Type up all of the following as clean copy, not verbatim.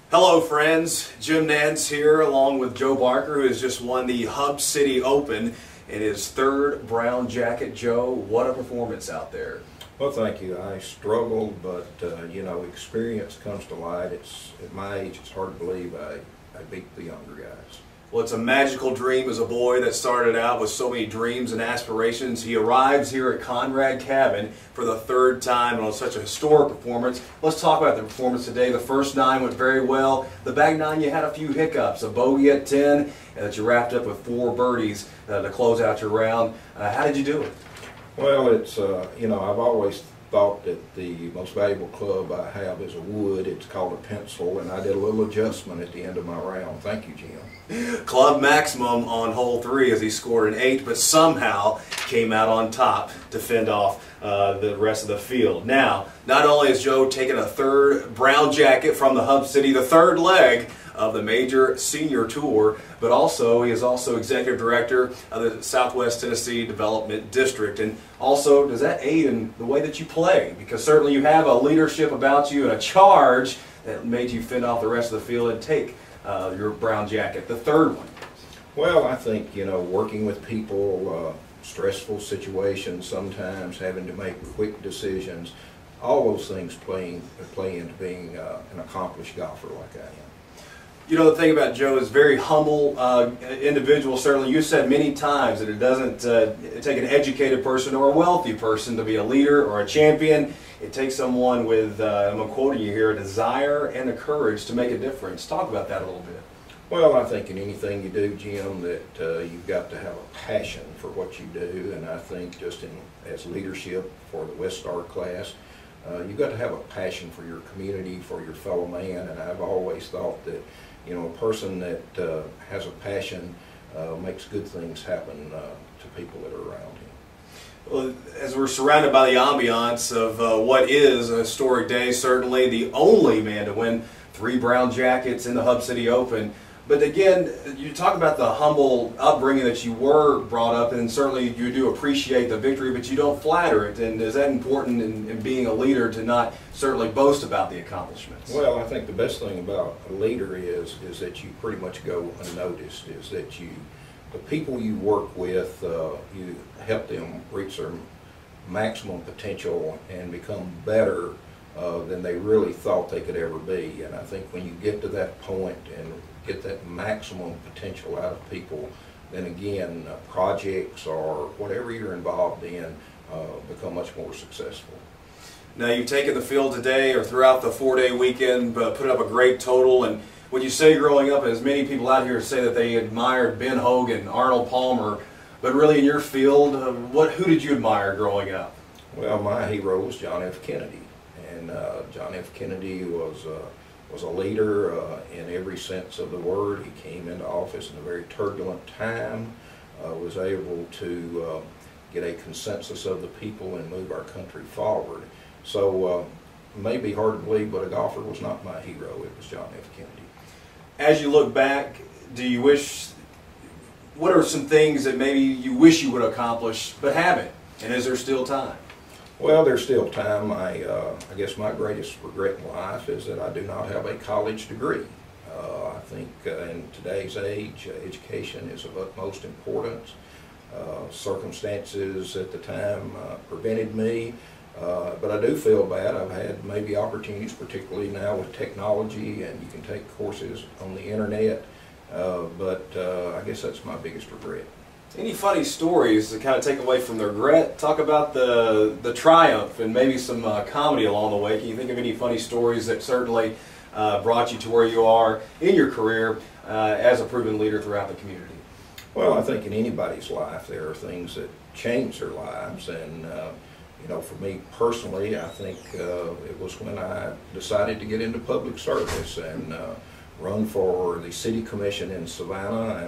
Hello friends, Jim Nance here along with Joe Barker, who has just won the Hub City Open in his third brown jacket. Joe, what a performance out there. Well, thank you. I struggled, but you know, experience comes to light. At my age, it's hard to believe I beat the younger guys. Well, it's a magical dream as a boy that started out with so many dreams and aspirations. He arrives here at Conrad Cabin for the third time and on such a historic performance. Let's talk about the performance today. The first 9 went very well. The back 9, you had a few hiccups. A bogey at 10, and that you wrapped up with 4 birdies to close out your round. How did you do it? Well, it's you know, I've always thought that the most valuable club I have is a wood. It's called a pencil, and I did a little adjustment at the end of my round. Thank you, Jim. Club maximum on hole 3 as he scored an 8, but somehow came out on top to fend off the rest of the field. Now, not only has Joe taken a third brown jacket from the Hub City, the third leg of the major senior tour, but also he is also executive director of the Southwest Tennessee Development District. And also, does that aid in the way that you play? Because certainly you have a leadership about you and a charge that made you fend off the rest of the field and take your brown jacket, the third one. Well, I think, you know, working with people, stressful situations, sometimes having to make quick decisions, all those things play into being an accomplished golfer like I am. You know, the thing about Joe is very humble individual. Certainly, you said many times that it doesn't take an educated person or a wealthy person to be a leader or a champion. It takes someone with, I'm quoting you here, a desire and a courage to make a difference. Talk about that a little bit. Well, I think in anything you do, Jim, that you've got to have a passion for what you do, and I think just as leadership for the Weststar class, you've got to have a passion for your community, for your fellow man, and I've always thought that, you know, a person that has a passion makes good things happen to people that are around him. Well, as we're surrounded by the ambiance of what is a historic day, certainly the only man to win 3 brown jackets in the Hub City Open. But again, you talk about the humble upbringing that you were brought up in, and certainly you do appreciate the victory, but you don't flatter it. And is that important in being a leader to not certainly boast about the accomplishments? Well, I think the best thing about a leader is that you pretty much go unnoticed, is that the people you work with, you help them reach their maximum potential and become better than they really thought they could ever be. And I think when you get to that point and get that maximum potential out of people, then again, projects or whatever you're involved in become much more successful. Now, you've taken the field today or throughout the 4-day weekend, put up a great total. And when you say growing up, as many people out here say that they admired Ben Hogan, Arnold Palmer, but really in your field, who did you admire growing up? Well, my hero was John F. Kennedy, and John F. Kennedy was a leader in every sense of the word. He came into office in a very turbulent time, was able to get a consensus of the people and move our country forward. So it may be hard to believe, but a golfer was not my hero. It was John F. Kennedy. As you look back, what are some things that maybe you wish you would accomplish but haven't? And is there still time? Well, there's still time. I guess my greatest regret in life is that I do not have a college degree. I think in today's age, education is of utmost importance. Circumstances at the time prevented me, but I do feel bad. I've had maybe opportunities, particularly now with technology, and you can take courses on the internet, but I guess that's my biggest regret. Any funny stories to kind of take away from the regret? Talk about the triumph and maybe some comedy along the way. Can you think of any funny stories that certainly brought you to where you are in your career as a proven leader throughout the community? Well, I think in anybody's life there are things that change their lives, and You know, for me personally, I think it was when I decided to get into public service and run for the city commission in Savannah,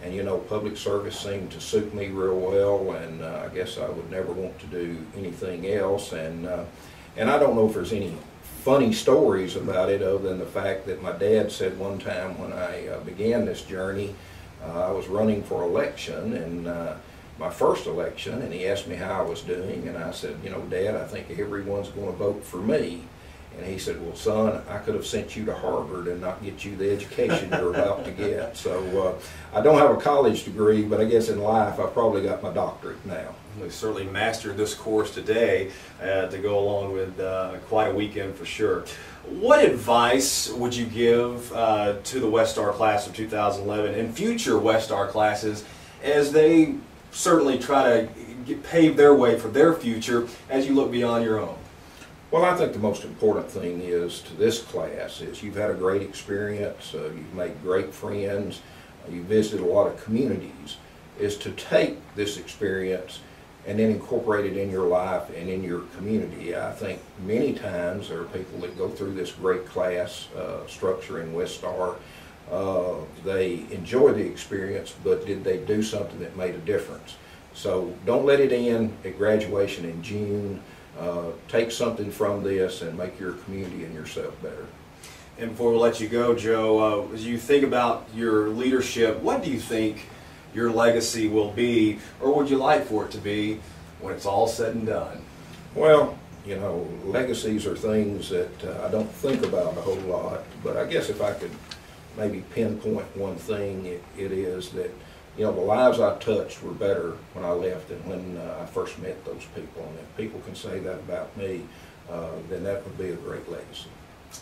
and you know, public service seemed to suit me real well, and I guess I would never want to do anything else. And I don't know if there's any funny stories about it other than the fact that my dad said one time when I began this journey, I was running for election, and my first election, and he asked me how I was doing, and I said, you know, Dad, I think everyone's going to vote for me. And he said, well, son, I could have sent you to Harvard and not get you the education you're about to get. So I don't have a college degree, but I guess in life I've probably got my doctorate now. We certainly mastered this course today to go along with quite a weekend for sure. What advice would you give to the Weststar class of 2011 and future Weststar classes as they certainly try to pave their way for their future as you look beyond your own? Well, I think the most important thing is to this class is you've had a great experience, you've made great friends, you've visited a lot of communities, is to take this experience and then incorporate it in your life and in your community. I think many times there are people that go through this great class structure in Weststar. They enjoy the experience, but did they do something that made a difference? So don't let it end at graduation in June. Take something from this and make your community and yourself better. And before we let you go, Joe, as you think about your leadership, what do you think your legacy will be, or would you like for it to be when it's all said and done? Well, you know, legacies are things that I don't think about a whole lot, but I guess if I could maybe pinpoint one thing, it is that, you know, the lives I touched were better when I left than when I first met those people. And if people can say that about me, then that would be a great legacy.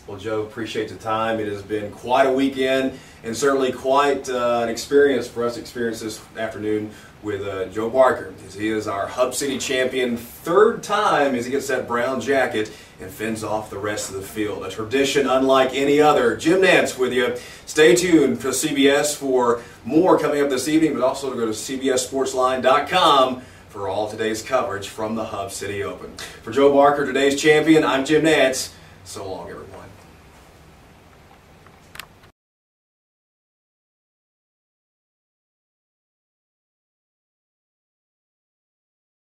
Well, Joe, appreciate the time. It has been quite a weekend and certainly quite an experience for us to experience this afternoon with Joe Barker, as he is our Hub City champion, third time as he gets that brown jacket and fends off the rest of the field. A tradition unlike any other. Jim Nantz with you. Stay tuned for CBS for more coming up this evening, but also to go to cbssportsline.com for all today's coverage from the Hub City Open. For Joe Barker, today's champion, I'm Jim Nantz. So long, everyone.